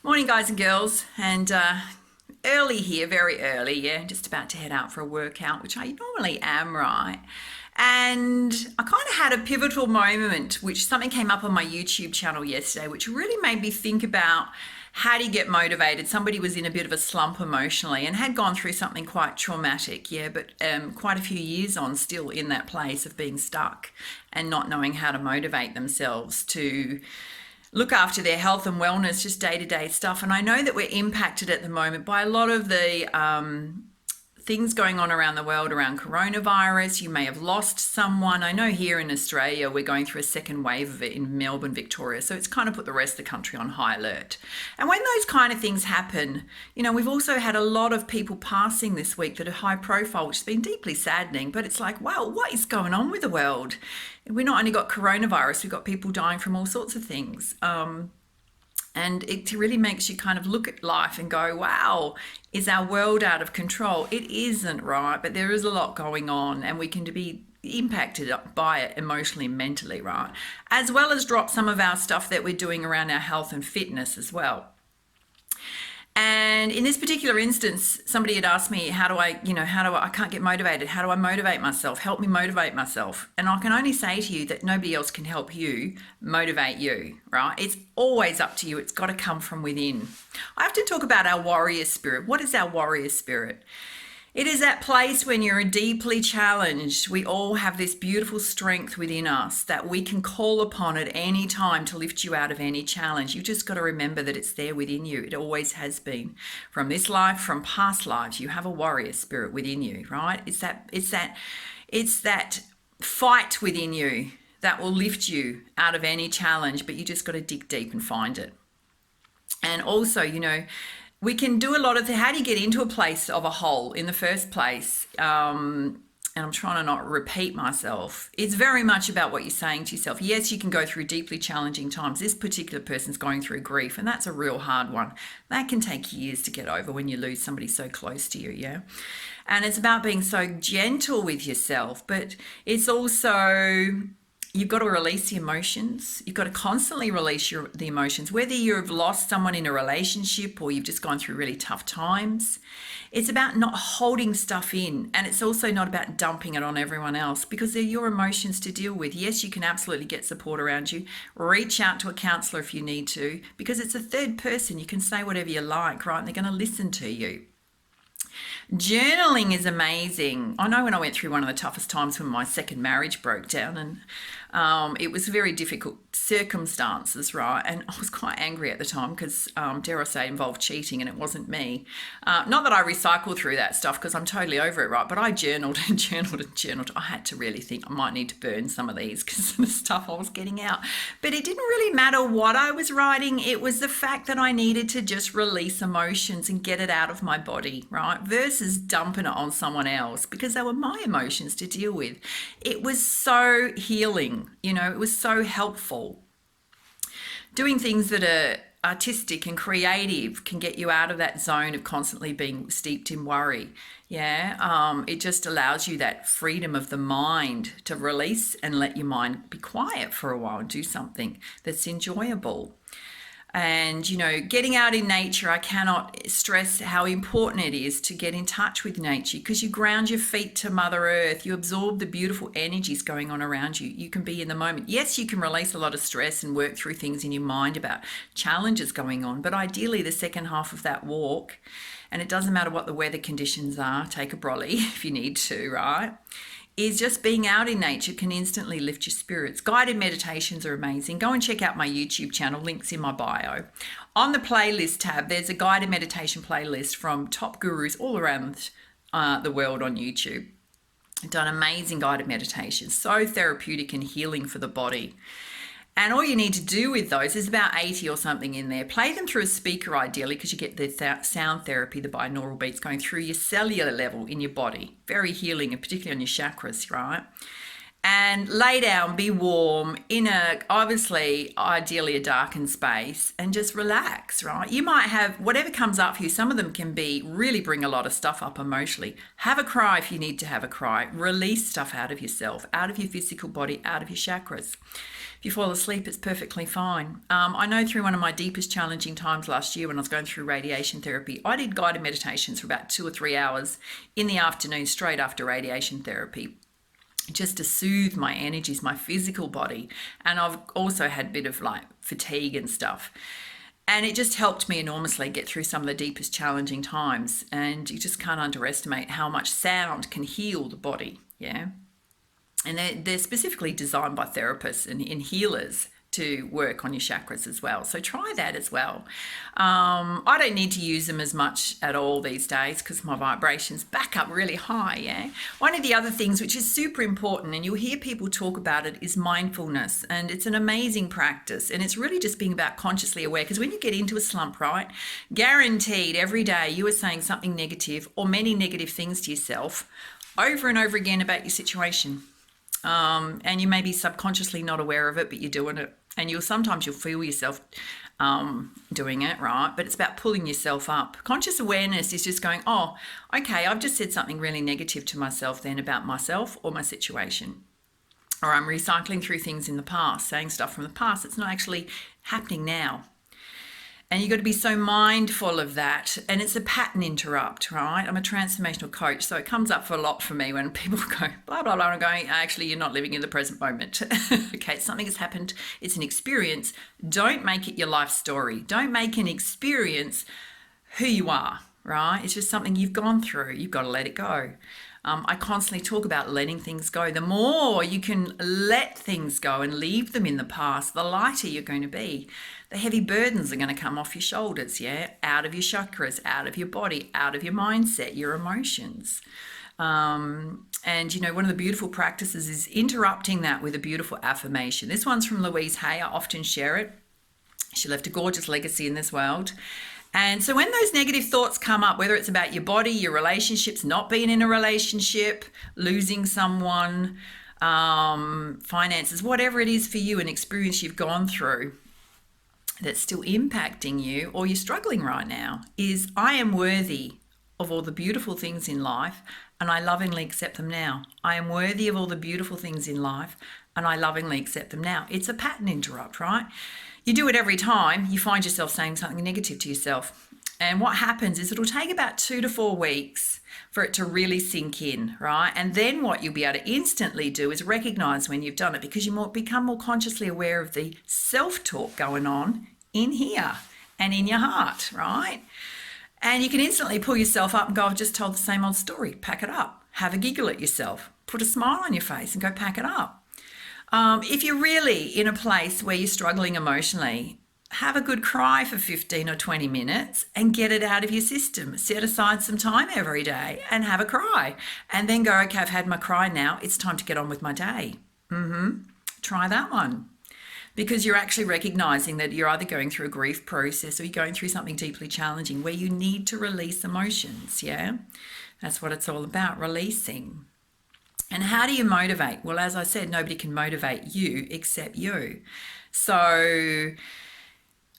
Morning, guys and girls, and early here, very early, yeah, just about to head out for a workout, which I normally am, right? And I kind of had a pivotal moment, which something came up on my YouTube channel yesterday, which really made me think about how do you get motivated. Somebody was in a bit of a slump emotionally and had gone through something quite traumatic, yeah, but quite a few years on still in that place of being stuck and not knowing how to motivate themselves to look after their health and wellness, just day-to-day stuff. And I know that we're impacted at the moment by a lot of the things going on around the world around coronavirus. You may have lost someone. I know here in Australia we're going through a second wave of it in Melbourne, Victoria, so it's kind of put the rest of the country on high alert. And when those kind of things happen, you know, we've also had a lot of people passing this week that are high profile, which has been deeply saddening. But it's like, wow, what is going on with the world? We not only got coronavirus, we've got people dying from all sorts of things. And it really makes you kind of look at life and go, wow, is our world out of control? It isn't, right? But there is a lot going on and we can be impacted by it emotionally and mentally, right? As well as drop some of our stuff that we're doing around our health and fitness as well. And in this particular instance, somebody had asked me, I can't get motivated. How do I motivate myself? Help me motivate myself. And I can only say to you that nobody else can help you motivate you, right? It's always up to you. It's got to come from within. I have to talk about our warrior spirit. What is our warrior spirit? It is that place when you're deeply challenged. We all have this beautiful strength within us that we can call upon at any time to lift you out of any challenge. You just got to remember that it's there within you. It always has been. From this life, from past lives, you have a warrior spirit within you, right? It's that fight within you that will lift you out of any challenge, but you just got to dig deep and find it. And also, we can do a lot of how do you get into a place of a hole in the first place? And I'm trying to not repeat myself. It's very much about what you're saying to yourself. Yes, you can go through deeply challenging times. This particular person's going through grief, and that's a real hard one. That can take years to get over when you lose somebody so close to you, yeah? And it's about being so gentle with yourself, but it's also you've got to release the emotions. You've got to constantly release the emotions, whether you've lost someone in a relationship or you've just gone through really tough times. It's about not holding stuff in. And it's also not about dumping it on everyone else because they're your emotions to deal with. Yes, you can absolutely get support around you. Reach out to a counsellor if you need to because it's a third person. You can say whatever you like, right? And they're going to listen to you. Journaling is amazing. I know when I went through one of the toughest times when my second marriage broke down and it was very difficult circumstances, right? And I was quite angry at the time because, dare I say, it involved cheating and it wasn't me. Not that I recycle through that stuff because I'm totally over it, right? But I journaled and journaled and journaled. I had to really think I might need to burn some of these because of the stuff I was getting out. But it didn't really matter what I was writing. It was the fact that I needed to just release emotions and get it out of my body, right? Versus dumping it on someone else because they were my emotions to deal with. It was so healing, it was so helpful. Doing things that are artistic and creative can get you out of that zone of constantly being steeped in worry. Yeah, it just allows you that freedom of the mind to release and let your mind be quiet for a while and do something that's enjoyable. And, getting out in nature, I cannot stress how important it is to get in touch with nature because you ground your feet to Mother Earth. You absorb the beautiful energies going on around you. You can be in the moment. Yes, you can release a lot of stress and work through things in your mind about challenges going on. But ideally, the second half of that walk, and it doesn't matter what the weather conditions are, take a brolly if you need to, right? Is just being out in nature can instantly lift your spirits. Guided meditations are amazing. Go and check out my YouTube channel, links in my bio. On the playlist tab, there's a guided meditation playlist from top gurus all around the world on YouTube. I've done amazing guided meditations, so therapeutic and healing for the body. And all you need to do with those is about 80 or something in there. Play them through a speaker ideally because you get the sound therapy, the binaural beats going through your cellular level in your body. Very healing and particularly on your chakras, right? and lay down, be warm in a, obviously, ideally a darkened space, and just relax, right? You might have whatever comes up for you. Some of them can be really bring a lot of stuff up emotionally. Have a cry if you need to have a cry. Release stuff out of yourself, out of your physical body, out of your chakras. If you fall asleep, it's perfectly fine. I know through one of my deepest challenging times last year when I was going through radiation therapy, I did guided meditations for about 2 or 3 hours in the afternoon, straight after radiation therapy, just to soothe my energies, my physical body. And I've also had a bit of like fatigue and stuff. And it just helped me enormously get through some of the deepest challenging times. And you just can't underestimate how much sound can heal the body, yeah? And they're specifically designed by therapists and healers to work on your chakras as well. So try that as well. I don't need to use them as much at all these days because my vibrations back up really high, yeah? One of the other things which is super important, and you'll hear people talk about it, is mindfulness. And it's an amazing practice. And it's really just being about consciously aware, because when you get into a slump, right, guaranteed every day you are saying something negative or many negative things to yourself over and over again about your situation. And you may be subconsciously not aware of it, but you're doing it. And sometimes you'll feel yourself doing it, right? But it's about pulling yourself up. Conscious awareness is just going, oh, okay, I've just said something really negative to myself then about myself or my situation. Or I'm recycling through things in the past, saying stuff from the past. It's not actually happening now. And you've got to be so mindful of that. And it's a pattern interrupt, right? I'm a transformational coach, so it comes up for a lot for me when people go, blah, blah, blah. I'm going, actually, you're not living in the present moment. Okay, something has happened. It's an experience. Don't make it your life story. Don't make an experience who you are, right? It's just something you've gone through. You've got to let it go. I constantly talk about letting things go. The more you can let things go and leave them in the past, the lighter you're going to be. The heavy burdens are going to come off your shoulders, yeah? Out of your chakras, out of your body, out of your mindset, your emotions. And, you know, one of the beautiful practices is interrupting that with a beautiful affirmation. This one's from Louise Hay. I often share it. She left a gorgeous legacy in this world. And so when those negative thoughts come up, whether it's about your body, your relationships, not being in a relationship, losing someone, finances, whatever it is for you, an experience you've gone through that's still impacting you or you're struggling right now, is I am worthy of all the beautiful things in life and I lovingly accept them now. I am worthy of all the beautiful things in life and I lovingly accept them now. It's a pattern interrupt, right? You do it every time you find yourself saying something negative to yourself. And what happens is it'll take about 2 to 4 weeks for it to really sink in, right? And then what you'll be able to instantly do is recognize when you've done it, because you become more consciously aware of the self-talk going on in here and in your heart, right? And you can instantly pull yourself up and go, I've just told the same old story. Pack it up. Have a giggle at yourself. Put a smile on your face and go pack it up. If you're really in a place where you're struggling emotionally, have a good cry for 15 or 20 minutes and get it out of your system. Set aside some time every day and have a cry. And then go, okay, I've had my cry now. It's time to get on with my day. Try that one. Because you're actually recognizing that you're either going through a grief process or you're going through something deeply challenging where you need to release emotions, yeah? That's what it's all about, releasing. And how do you motivate? Well, as I said, nobody can motivate you except you. So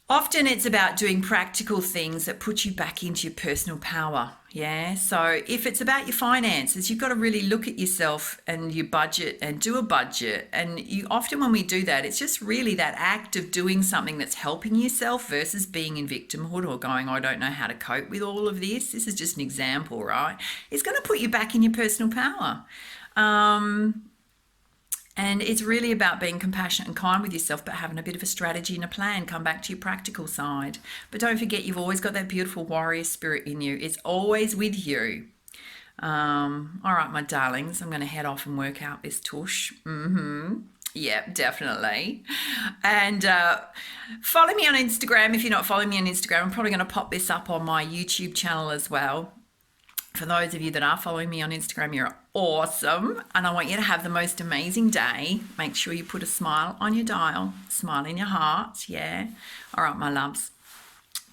often it's about doing practical things that put you back into your personal power, yeah? So if it's about your finances, you've got to really look at yourself and your budget and do a budget. And you often when we do that, it's just really that act of doing something that's helping yourself versus being in victimhood or going, I don't know how to cope with all of this. This is just an example, right? It's going to put you back in your personal power. And it's really about being compassionate and kind with yourself, but having a bit of a strategy and a plan. Come back to your practical side. But don't forget, you've always got that beautiful warrior spirit in you. It's always with you. All right, my darlings, I'm going to head off and work out this tush. Yeah, definitely. And follow me on Instagram. If you're not following me on Instagram, I'm probably going to pop this up on my YouTube channel as well. For those of you that are following me on Instagram, you're awesome. And I want you to have the most amazing day. Make sure you put a smile on your dial, smile in your heart. Yeah. All right, my loves.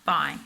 Bye.